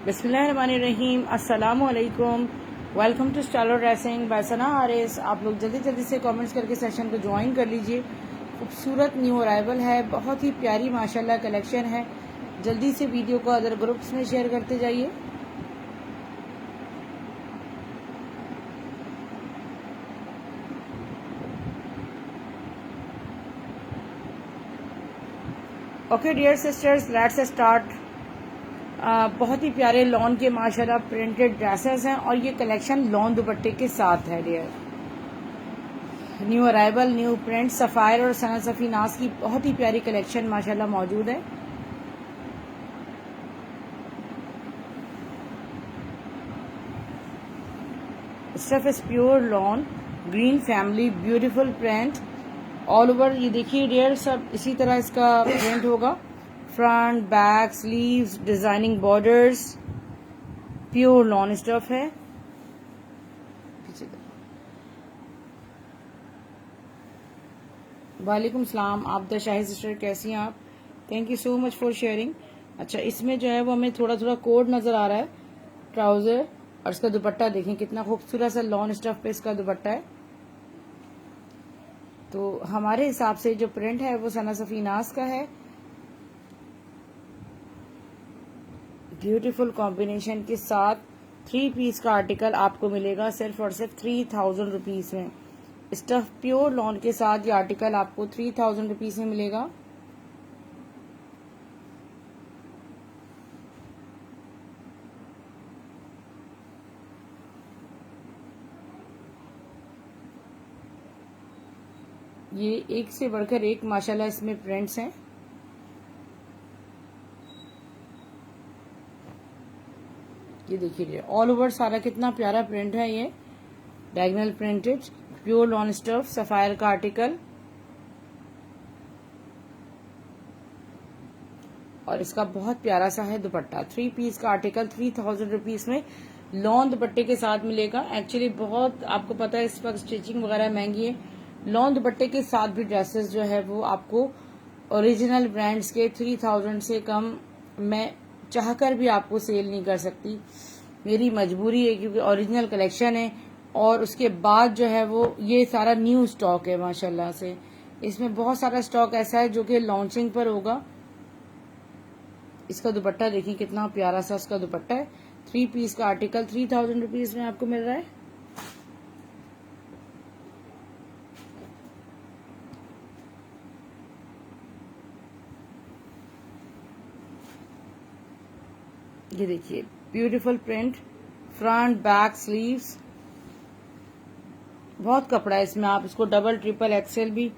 बिस्मिल्लाहिर्रहमानिर्रहीम, अस्सलामु अलैकुम। Welcome to Stylo dressing by Sana Aris. आप लोग जल्दी जल्दी से कमेंट्स करके सेशन को ज्वाइन कर लीजिए। खूबसूरत न्यू अराइवल है, बहुत ही प्यारी माशाल्लाह कलेक्शन है। जल्दी से वीडियो को अदर ग्रुप्स में शेयर करते जाइए। Okay dear sisters, let's start. बहुत ही प्यारे लॉन के माशाल्लाह प्रिंटेड ड्रेसेस हैं और ये कलेक्शन लॉन दुपट्टे के साथ है dear. New arrival, new print, Sapphire और सना सफीनास की बहुत ही प्यारी कलेक्शन माशाल्लाह मौजूद है। Stuff is pure lawn, green family, beautiful print all over. ये देखिए डियर, सब इसी तरह इसका प्रिंट होगा। Front, back, sleeves, designing borders, pure lawn stuff है। वालेकुम सलाम, आप द शाही सिस्टर, कैसी हैं आप? Thank you so much for sharing. अच्छा, इसमें जो है वो हमें थोड़ा थोड़ा कोड नजर आ रहा है, ट्राउजर, और इसका दुपट्टा देखें कितना खूबसूरत सा लॉन स्टफ पे इसका दुपट्टा है। तो हमारे हिसाब से जो प्रिंट है वो सना सफीनास का है। ब्यूटीफुल कॉम्बिनेशन के साथ 3 पीस का आर्टिकल आपको मिलेगा सिर्फ और सिर्फ 3000 रुपीज में। स्टफ प्योर लॉन के साथ ये आर्टिकल आपको 3000 रुपीज में मिलेगा। ये एक से बढ़कर एक माशाल्लाह इसमें प्रिंट्स हैं। ये देखिए ऑल ओवर सारा कितना प्यारा प्रिंट है। ये diagonal printed pure lawn stuff sapphire का आर्टिकल, और इसका बहुत प्यारा सा है दुपट्टा। 3 पीस का आर्टिकल 3000 रुपीज में लॉन दुपट्टे के साथ मिलेगा। एक्चुअली बहुत आपको पता है इस वक्त स्टिचिंग वगैरह महंगी है। लॉन दुपट्टे के साथ भी ड्रेसेस जो है वो आपको ओरिजिनल ब्रांड्स के 3000 से कम मैं चाहकर भी आपको सेल नहीं कर सकती। मेरी मजबूरी है क्योंकि ओरिजिनल कलेक्शन है और उसके बाद जो है वो ये सारा न्यू स्टॉक है माशाल्लाह से। इसमें बहुत सारा स्टॉक ऐसा है जो कि लॉन्चिंग पर होगा। इसका दुपट्टा देखिए कितना प्यारा सा इसका दुपट्टा है। 3 पीस का आर्टिकल 3000 रुपीज में आपको मिल रहा है। ये देखिए beautiful print, front, back, sleeves, बहुत कपड़ा है इसमें। आप इसको डबल ट्रिपल एक्सेल भी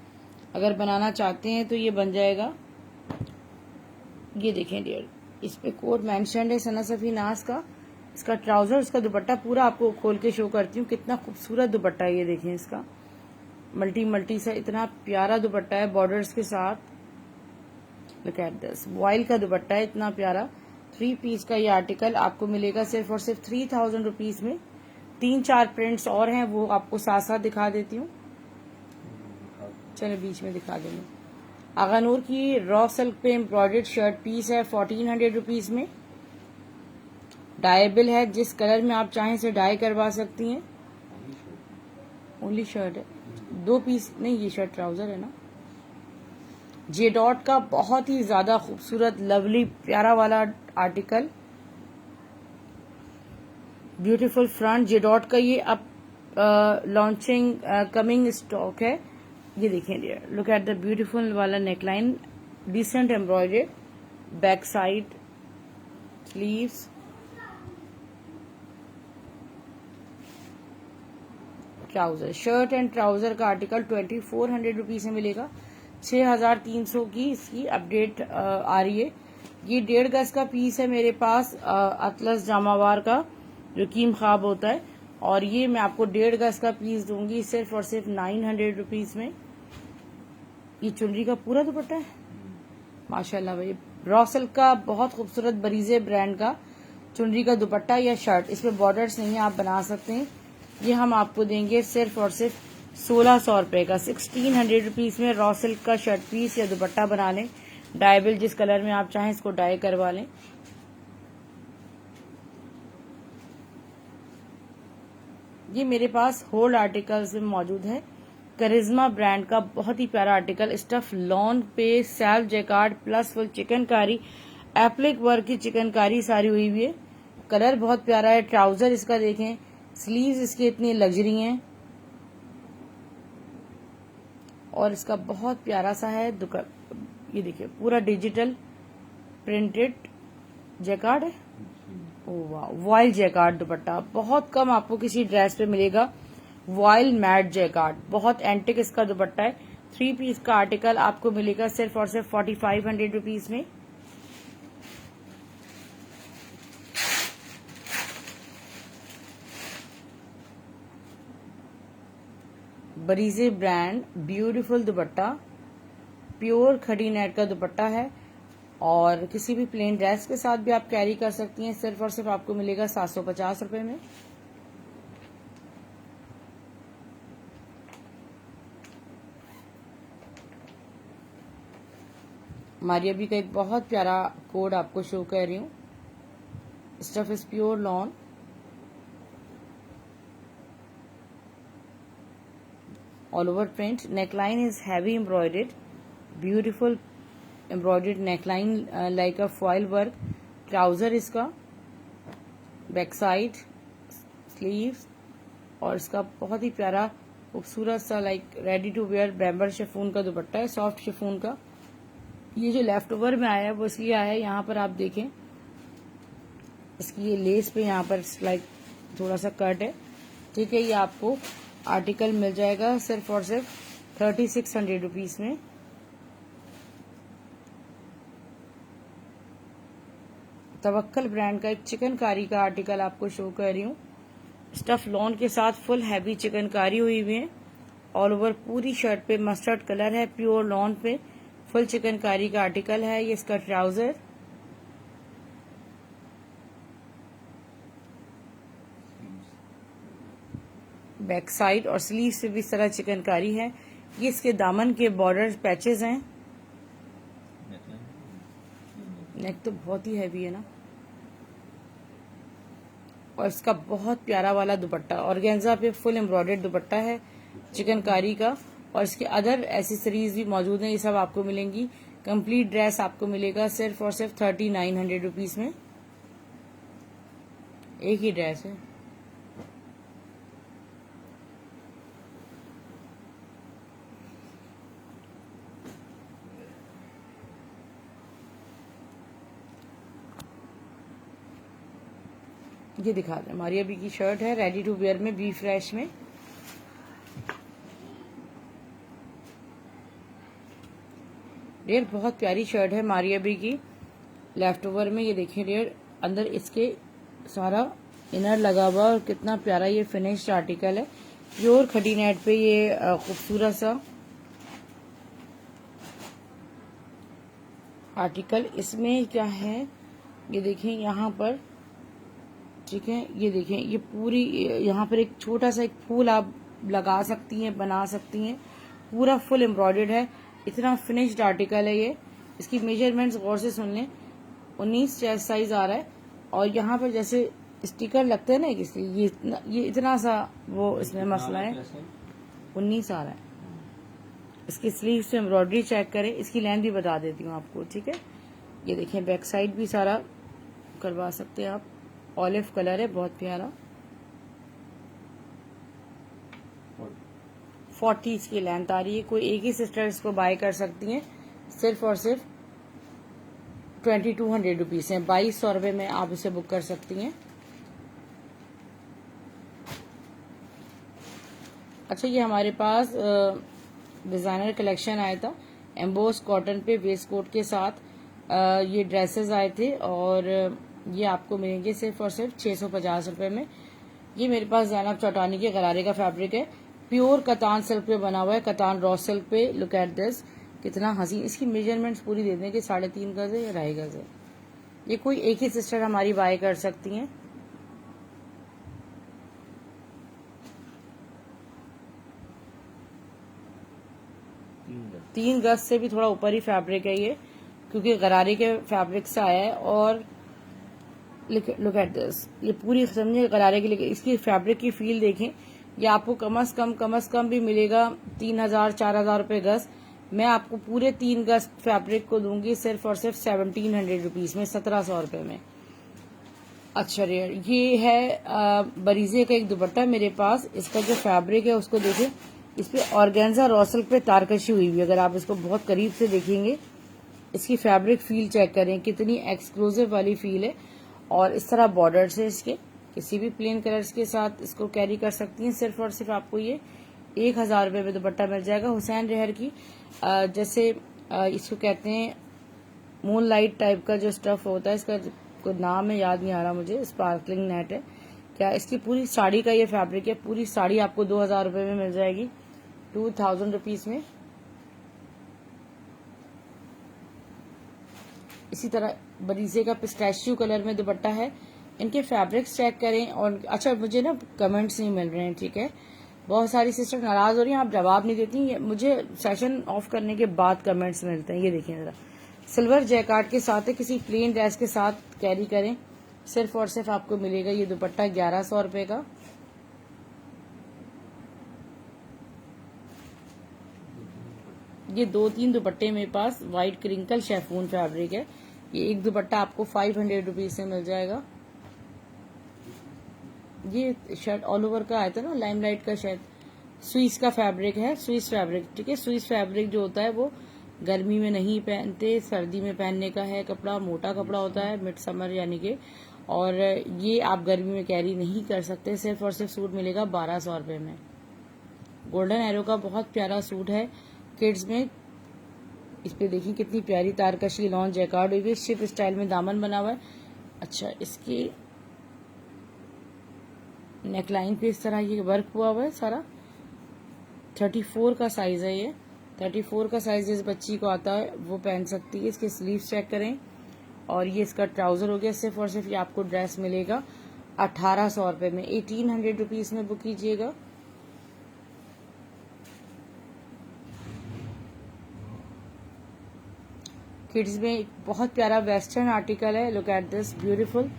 अगर बनाना चाहते हैं तो ये बन जाएगा। ये देखें डियर, इस पे कोड मेंशन्ड है सना सफीनास का। इसका ट्राउजर, इसका दुपट्टा पूरा आपको खोल के शो करती हूँ। कितना खूबसूरत दुपट्टा है ये देखें। इसका मल्टी सा इतना प्यारा दुपट्टा है बॉर्डर्स के साथ। लुक एट दिस, वॉइल का दुपट्टा है इतना प्यारा। 3 पीस का ये आर्टिकल आपको मिलेगा सिर्फ और सिर्फ 3000 रुपीज में। 3-4 प्रिंट्स और हैं, वो आपको साथ साथ दिखा देती हूँ। चलो बीच में दिखा देंगे। आगानूर की रॉ सिल्क पे एम्ब्रॉयडर्ड शर्ट पीस है 1400 रुपीज में। डायबल है, जिस कलर में आप चाहें से डाई करवा सकती हैं। ओनली शर्ट है, 2 पीस नहीं, ये शर्ट ट्राउजर है ना। जे डॉट का बहुत ही ज्यादा खूबसूरत लवली प्यारा वाला article, beautiful front, J dot का ये अब लॉन्चिंग कमिंग स्टॉक है। ये देखें dear, look at the beautiful वाला neckline, decent embroidered, back side, sleeves, trouser. Shirt and trouser का आर्टिकल 2400 रुपीज में मिलेगा। 6300 की इसकी अपडेट आ रही है। ये 1.5 गज का पीस है मेरे पास, अतलस जामावार का जो कीम ख्वाब होता है, और ये मैं आपको 1.5 गज का पीस दूंगी सिर्फ और सिर्फ 900 रुपीज में। ये चुनरी का पूरा दुपट्टा है माशाल्लाह भाई। रॉ सिल्क का बहुत खूबसूरत बरीजे ब्रांड का चुनरी का दुपट्टा या शर्ट, इसमें बॉर्डर्स नहीं है, आप बना सकते हैं। ये हम आपको देंगे सिर्फ और सिर्फ 1600 रुपए का। 1600 रुपीज में रॉ सिल्क का शर्ट पीस या दुपट्टा बना लें। डायबल जिस कलर में आप चाहें इसको डाई करवा लें। ये मेरे पास होल्ड आर्टिकल्स में मौजूद है। करिश्मा ब्रांड का बहुत ही प्यारा आर्टिकल, स्टफ लॉन पे self Jaccard plus full chikankari, applique work की चिकनकारी सारी हुई हुई है। कलर बहुत प्यारा है। ट्राउजर इसका देखें, स्लीव्स इसके इतनी लग्जरी हैं और इसका बहुत प्यारा सा है ये देखिए पूरा डिजिटल प्रिंटेड जैकार्ड है। ओ वाह, वॉयल जैकार्ड दुपट्टा बहुत कम आपको किसी ड्रेस पे मिलेगा। वॉयल मैट जैकार्ड, बहुत एंटिक इसका दुपट्टा है। 3 पीस का आर्टिकल आपको मिलेगा सिर्फ और सिर्फ 4500 रुपीज में। बरीजे ब्रांड ब्यूटीफुल दुपट्टा, प्योर खड़ी नेट का दुपट्टा है और किसी भी प्लेन ड्रेस के साथ भी आप कैरी कर सकती हैं। सिर्फ और सिर्फ आपको मिलेगा 750 रुपए में। मारिया भी का एक बहुत प्यारा कोड आपको शो कर रही हूँ। Stuff is pure lawn, all over print. Neckline is heavy embroidered, beautiful embroidered neckline like a foil work. Trouser इसका, बैक साइड, स्लीव्स और इसका बहुत ही प्यारा खूबसूरत सा like ready to wear bamber chiffon का दुपट्टा है, सॉफ्ट शिफॉन का। ये जो लेफ्ट ओवर में आया है वो इसलिए आया है, यहाँ पर आप देखें इसकी ये लेस पे यहाँ पर लाइक थोड़ा सा कट है, ठीक है। ये आपको आर्टिकल मिल जाएगा सिर्फ और सिर्फ 3600 रुपीज में। तवक्कल ब्रांड का एक चिकनकारी का आर्टिकल आपको शो कर रही हूँ। स्टफ लॉन के साथ फुल हैवी चिकनकारी हुई हुई है। ऑल ओवर पूरी शर्ट पे मस्टर्ड कलर है, प्योर लॉन पे फुल चिकनकारी का आर्टिकल है। ये इसका ट्राउजर, बैक साइड और स्लीव से भी इस तरह चिकनकारी है। ये इसके दामन के बॉर्डर पैचेस हैं। नेक तो बहुत ही हैवी है ना। और इसका बहुत प्यारा वाला दुपट्टा, ऑर्गेन्जा पे फुल एम्ब्रॉयडर्ड दुपट्टा है चिकनकारी का। और इसके अदर एसेसरीज भी मौजूद हैं, ये सब आपको मिलेंगी। कंप्लीट ड्रेस आपको मिलेगा सिर्फ और सिर्फ 3900 रुपीज में। एक ही ड्रेस है। ये दिखा दें, मारिया बी की शर्ट है रेडी टू वेयर में, बी फ्रेश में। रेयर बहुत प्यारी शर्ट है मारिया बी की, लेफ्ट ओवर में। ये देखिए रेयर अंदर इसके सारा इनर लगा हुआ और कितना प्यारा ये फिनिश्ड आर्टिकल है। प्योर खड़ी नेट पे ये खूबसूरत सा आर्टिकल। इसमें क्या है ये देखें यहाँ पर, ठीक है। ये देखें ये पूरी यहाँ पर एक छोटा सा एक फूल आप लगा सकती हैं, बना सकती हैं। पूरा फुल एम्ब्रॉयडर्ड है, इतना फिनिश्ड आर्टिकल है ये। इसकी मेजरमेंट्स गौर से सुन लें। 19 चेस्ट साइज आ रहा है और यहाँ पर जैसे स्टिकर लगते हैं ना किसी, ये इतना सा वो इसमें मसला है। 19 आ रहा है। इसकी स्लीव से एम्ब्रॉयडरी चेक करें, इसकी लेंथ भी बता देती हूँ आपको, ठीक है। ये देखें बैक साइड भी सारा करवा सकते हैं आप। ऑलिव कलर है, बहुत प्यारा। 40 इसकी लेंथ आ रही है। कोई एक ही सिस्टर इसको बाय कर सकती हैं। सिर्फ और सिर्फ 2200 रुपीज है। 2200 रुपये में आप इसे बुक कर सकती हैं। अच्छा, ये हमारे पास डिजाइनर कलेक्शन आया था एम्बोस कॉटन पे वेस्ट कोट के साथ। ये ड्रेसेस आए थे और ये आपको मिलेंगे सिर्फ और सिर्फ 650 रुपए में। ये मेरे पास ज़ैनब चौटानी के गरारे का फैब्रिक है, प्योर कतान सिल्क पे बना हुआ है, कतान रॉ सिल्क पे। लुक एट दिस, कितना हसीन। इसकी मेजरमेंट्स पूरी दे दें कि 3.5 गज है या 2.5 गज है। ये कोई एक ही सिस्टर हमारी बाय कर सकती हैं। तीन गज से भी थोड़ा ऊपर ही फैब्रिक है ये, क्योंकि गरारे के फैब्रिक से आया है और लुक एट दिस, ये पूरी समझे गरारे की, लेकिन इसकी फैब्रिक की फील देखें। ये आपको कम से कम भी मिलेगा 3,000-4,000 रुपये गज। मैं आपको पूरे 3 गज फैब्रिक को दूंगी सिर्फ और सिर्फ 1700 रुपीज में, 1700 रुपये में। अच्छा रेयर, ये है बरीजे का एक दुपट्टा मेरे पास। इसका जो फैब्रिक है उसको देखें, इस पे ऑर्गेन्जा रॉ सिल्क पे तारकशी हुई हुई। अगर आप इसको बहुत करीब से देखेंगे, इसकी फैब्रिक फील चेक करें, कितनी एक्सक्लूसिव वाली फील है। और इस तरह बॉर्डर्स है इसके, किसी भी प्लेन कलर्स के साथ इसको कैरी कर सकती हैं। सिर्फ और सिर्फ आपको ये 1,000 रुपये में दुपट्टा मिल जाएगा। हुसैन रेहर की जैसे इसको कहते हैं मून लाइट टाइप का जो स्टफ होता है, इसका कोई नाम है याद नहीं आ रहा मुझे, स्पार्कलिंग नेट है क्या। इसकी पूरी साड़ी का ये फैब्रिक है। पूरी साड़ी आपको 2,000 रुपये में मिल जाएगी, 2,000 रुपीज में। इसी तरह बरीजे का पिस्टैशियो कलर में दुपट्टा है। इनके फैब्रिक्स चेक करें। और अच्छा, मुझे ना कमेंट्स नहीं मिल रहे हैं, ठीक है। बहुत सारी सिस्टर नाराज हो रही हैं, आप जवाब नहीं देती। मुझे सेशन ऑफ करने के बाद कमेंट्स मिलते हैं। ये देखिए जरा, सिल्वर जैकार्ड के साथ है, किसी प्लेन ड्रेस के साथ कैरी करें। सिर्फ और सिर्फ आपको मिलेगा ये दुपट्टा 1,100 रुपए का। ये 2-3 दुपट्टे मेरे पास व्हाइट क्रिंकल शेफून फैब्रिक है। ये एक दुपट्टा आपको 500 रुपीज से मिल जाएगा। ये शर्ट ऑल ओवर का आया था ना, लाइमलाइट का शर्ट, स्विस का फैब्रिक है, स्विस फैब्रिक, ठीक है। स्विस फैब्रिक जो होता है वो गर्मी में नहीं पहनते, सर्दी में पहनने का है कपड़ा। मोटा कपड़ा होता है मिड समर यानी कि, और ये आप गर्मी में कैरी नहीं कर सकते। सिर्फ और सिर्फ सूट मिलेगा 1,200 रुपये में। गोल्डन एरो का बहुत प्यारा सूट है किड्स में। इस पे देखिए कितनी प्यारी तारकशी लॉन्ग जैकार्ड हुई है, शिप स्टाइल में दामन बना हुआ है। अच्छा, इसकी नेकलाइन पे इस तरह ये वर्क हुआ हुआ है सारा। 34 का साइज है ये, 34 का साइज जिस बच्ची को आता है वो पहन सकती है। इसके स्लीव्स चेक करें। और ये इसका ट्राउजर हो गया। सिर्फ और सिर्फ ये आपको ड्रेस मिलेगा 1,800 रुपये में, 1,800 रुपीज में बुक कीजिएगा। किड्स में एक बहुत प्यारा वेस्टर्न आर्टिकल है, लुक एट दिस ब्यूटीफुल।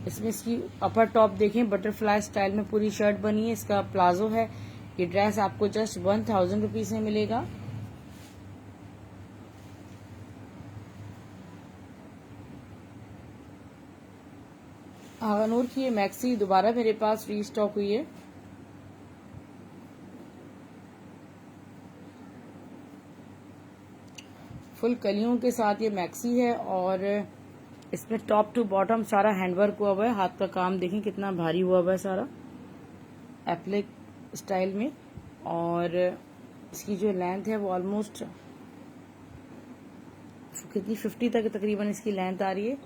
इसमें इसकी अपर टॉप देखें, बटरफ्लाई स्टाइल में पूरी शर्ट बनी है। इसका प्लाजो है। ये ड्रेस आपको जस्ट 1,000 रुपीज में मिलेगा। आगानूर की ये मैक्सी दोबारा मेरे पास रीस्टॉक हुई है। फुल कलियों के साथ ये मैक्सी है। और इसमें टॉप टू बॉटम सारा हैंडवर्क हुआ हुआ है। हाथ का काम देखें कितना भारी हुआ हुआ है सारा, एप्लिक स्टाइल में। और इसकी जो लेंथ है वो ऑलमोस्ट कितनी 50 तक तकरीबन इसकी लेंथ आ रही है।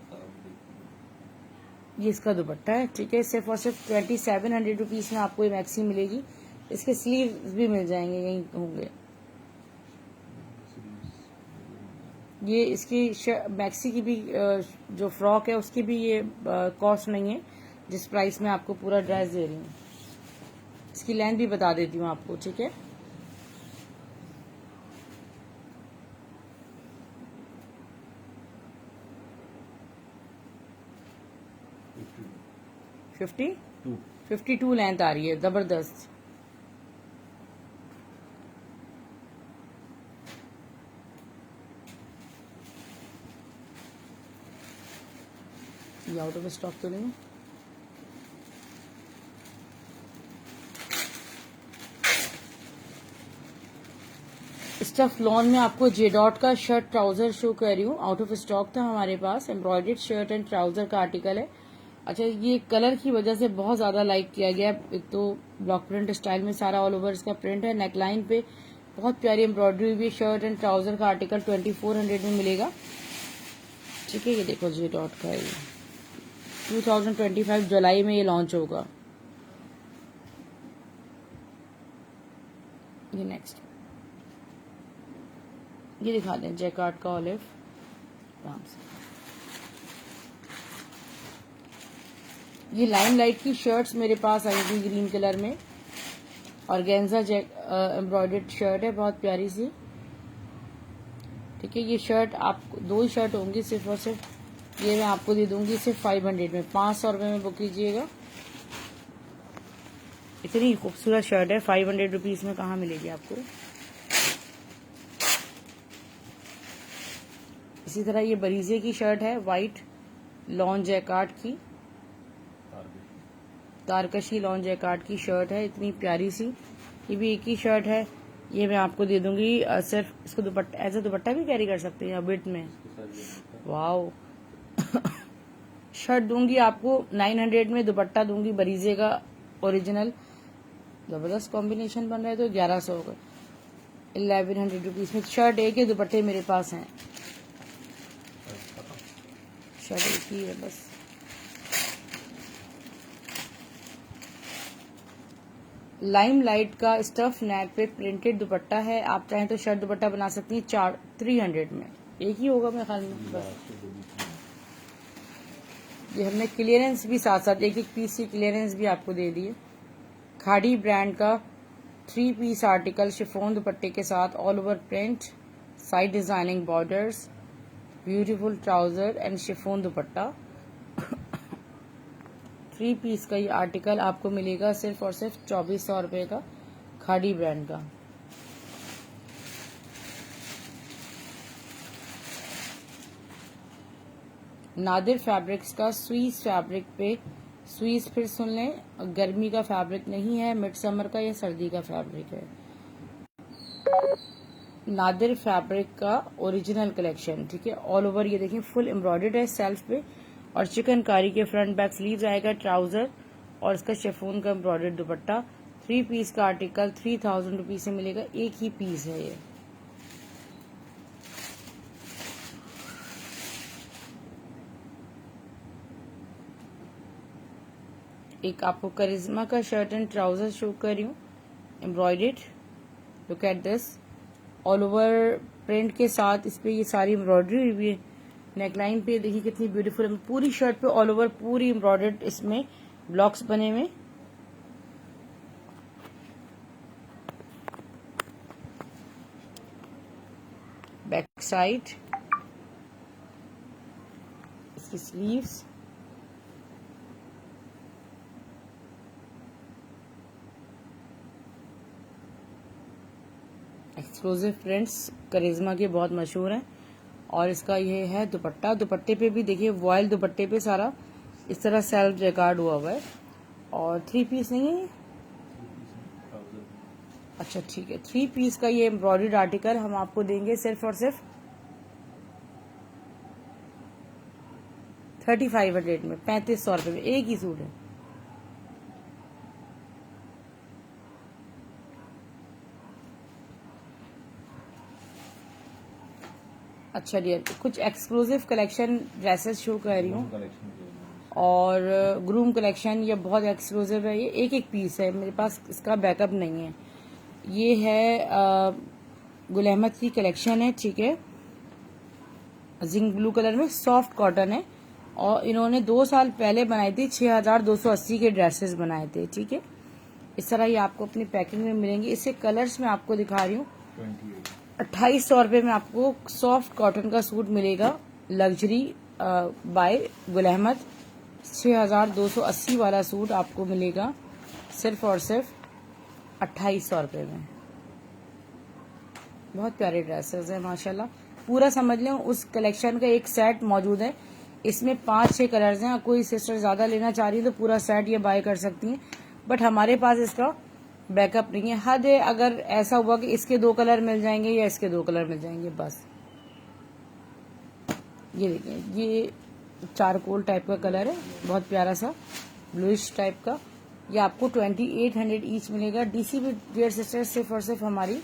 ये इसका दुपट्टा है, ठीक है। सिर्फ और सिर्फ 2,700 रुपीज में आपको ये मैक्सी मिलेगी। इसके स्लीव भी मिल जाएंगे, यहीं होंगे। ये इसकी मैक्सी की भी जो फ्रॉक है उसकी भी ये कॉस्ट नहीं है जिस प्राइस में आपको पूरा ड्रेस दे रही हूँ। इसकी लेंथ भी बता देती हूँ आपको, ठीक है। फिफ्टी 52 लेंथ आ रही है, जबरदस्त। ये आउट ऑफ स्टॉक तो नहीं है। स्टफ लॉन में आपको जे डॉट का शर्ट ट्राउजर शो कर रही हूँ, आउट ऑफ स्टॉक था हमारे पास। एम्ब्रॉयडर्ड शर्ट एंड ट्राउजर का आर्टिकल है। अच्छा, ये कलर की वजह से बहुत ज्यादा लाइक किया गया। एक तो ब्लॉक प्रिंट स्टाइल में सारा ऑल ओवर इसका प्रिंट है। नेकलाइन पे बहुत प्यारी एम्ब्रॉयडरी हुई। शर्ट एंड ट्राउजर का आर्टिकल 2,400 में मिलेगा, ठीक है। ये देखो जे डॉट का, ये 2025 जुलाई में ये लॉन्च होगा। ये नेक्स्ट ये दिखा दें, जैकार्ड का ऑलिव आराम से। ये लाइम लाइट की शर्ट्स मेरे पास आई थी ग्रीन कलर में। ऑर्गेन्जा एम्ब्रॉयडर्ड शर्ट है, बहुत प्यारी सी, ठीक है। ये शर्ट आप 2 ही शर्ट होंगी सिर्फ और सिर्फ ये मैं आपको दे दूंगी सिर्फ 500 में, 500 रुपये में बुक कीजिएगा। इतनी खूबसूरत शर्ट है, 500 रुपीज में कहाँ मिलेगी आपको। इसी तरह ये बरीजे की शर्ट है, वाइट लॉन जैकार्ड की, तारकशी लॉन जैकार्ड की शर्ट है, इतनी प्यारी सी। ये भी एक ही शर्ट है, ये मैं आपको दे दूंगी सिर्फ, इसको दुपट्टा एज ए दुपट्टा भी कैरी कर सकते हैं बिट में। वाओ शर्ट दूंगी आपको 900 में, दुपट्टा दूंगी बरीजे का ओरिजिनल। जबरदस्त कॉम्बिनेशन बन रहा है। तो 1100 का 1100 रुपीज में शर्ट, एक ही दुपट्टे मेरे पास हैं, शर्ट एक ही है बस। लाइम लाइट का स्टफ नेट पे प्रिंटेड दुपट्टा है, आप चाहें तो शर्ट दुपट्टा बना सकती हैं 300 में, एक ही होगा मेरे ख्याल में बस। ये हमने क्लियरेंस भी साथ साथ एक पीस की क्लियरेंस भी आपको दे दी है। खाड़ी ब्रांड का 3 पीस आर्टिकल शिफॉन दुपट्टे के साथ, all over print, side designing borders, beautiful trouser and chiffon dupatta. 3 piece का ये आर्टिकल आपको मिलेगा सिर्फ और सिर्फ 2400 रुपये का, खाड़ी ब्रांड का। नादिर फैब्रिक्स का स्वीज फैब्रिक पे, स्वीज फिर सुन लें, गर्मी का फैब्रिक नहीं है, मिड समर का या सर्दी का फैब्रिक है। नादिर फैब्रिक का ओरिजिनल कलेक्शन, ठीक है। ऑल ओवर ये देखिए फुल एम्ब्रॉयडर्ड है सेल्फ पे, और चिकनकारी के फ्रंट बैक स्लीव्स आएगा, ट्राउजर और इसका शिफॉन का एम्ब्रॉयडर्ड दुपट्टा। 3 पीस का आर्टिकल 3000 रुपीज से मिलेगा, एक ही पीस है ये। एक आपको करिश्मा का शर्ट एंड ट्राउजर शो कर रही हूँ, embroidered, look at this, all over print के साथ इस पे ये सारी एम्ब्रॉयडरी हुई है। नेकलाइन पे देखिए कितनी ब्यूटीफुल है, पूरी शर्ट पे ऑल ओवर पूरी एम्ब्रॉयडर्ड इसमें ब्लॉक्स बने हुए। बैक साइड, इसकी स्लीव्स, एक्सक्लूसिव प्रिंट्स करिश्मा के बहुत मशहूर हैं। और इसका ये है दुपट्टा, दुपट्टे पे भी देखिए वॉयल दुपट्टे पे सारा इस तरह सेल्फ जैकार्ड हुआ हुआ है, और 3 पीस नहीं है, अच्छा ठीक है, 3 पीस का ये एम्ब्रॉयडर्ड आर्टिकल हम आपको देंगे सिर्फ और सिर्फ 3500 में, 3500 रुपये में, एक ही सूट है। अच्छा डियर, कुछ एक्सक्लूसिव कलेक्शन ड्रेसेस शो कर रही हूँ, और ग्रूम कलेक्शन, ये बहुत एक्सक्लूसिव है, ये एक एक पीस है मेरे पास, इसका बैकअप नहीं है। ये है गुल अहमद की कलेक्शन है, ठीक है, जिंक ब्लू कलर में, सॉफ्ट कॉटन है, और इन्होंने 2 साल पहले बनाई थी, 6280 के ड्रेसेस बनाए थे, ठीक है। इस तरह ये आपको अपनी पैकिंग में मिलेंगे। इससे कलर्स में आपको दिखा रही हूँ, 2800 रुपये में आपको सॉफ्ट कॉटन का सूट मिलेगा, लग्जरी बाय गुल अहमद। 6280 वाला सूट आपको मिलेगा सिर्फ और सिर्फ 2800 रुपये में। बहुत प्यारे ड्रेसेस हैं माशाल्लाह, पूरा समझ लें उस कलेक्शन का एक सेट मौजूद है, इसमें 5-6 कलर्स हैं। कोई सिस्टर ज्यादा लेना चाह रही है तो पूरा सेट ये बाय कर सकती हैं, बट हमारे पास इसका बैकअप नहीं है। हद है अगर ऐसा हुआ कि इसके 2 कलर मिल जाएंगे या इसके 2 कलर मिल जाएंगे बस। ये देखिए, ये चारकोल टाइप का कलर है, बहुत प्यारा सा ब्लूइश टाइप का, ये आपको 2800 ईच मिलेगा। डीसी भी डियर सिस्टर सिर्फ और सिर्फ हमारी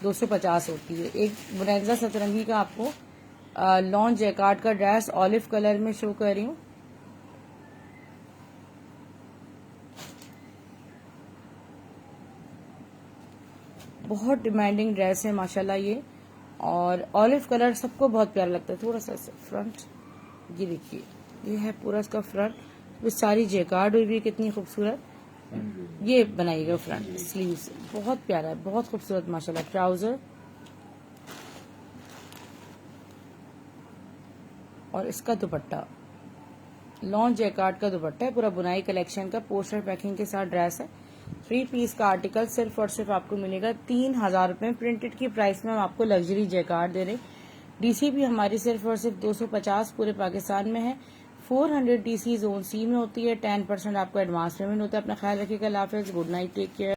250 होती है। एक ब्रेंजा सतरंगी का आपको लॉन जैकार्ड का ड्रेस ऑलिव कलर में शो कर रही हूँ, बहुत डिमांडिंग ड्रेस है माशाल्लाह ये, और ऑलिव कलर सबको बहुत प्यारा लगता है। थोड़ा सा फ्रंट, ये देखिए, ये है पूरा इसका फ्रंट, वो सारी जैकार्ड हुई भी कितनी खूबसूरत, ये बनाइएगा फ्रंट स्लीव्स, बहुत प्यारा है, बहुत खूबसूरत माशाल्लाह। ट्राउजर और इसका दुपट्टा लॉन्च जैकार्ड का दुपट्टा है, पूरा बुनाई कलेक्शन का, पोस्टर पैकिंग के साथ ड्रेस है। 3 पीस का आर्टिकल सिर्फ और सिर्फ आपको मिलेगा 3000 रुपए प्रिंटेड की प्राइस में। हम आपको लग्जरी जैकार्ड दे रहे। डीसी भी हमारी सिर्फ और सिर्फ 250 पूरे पाकिस्तान में है। 400 डीसी जोन सी में होती है। 10% आपको एडवांस पेमेंट होता है। अपना ख्याल रखिएगा। अल्लाह हाफिज़, गुड नाइट, टेक केयर।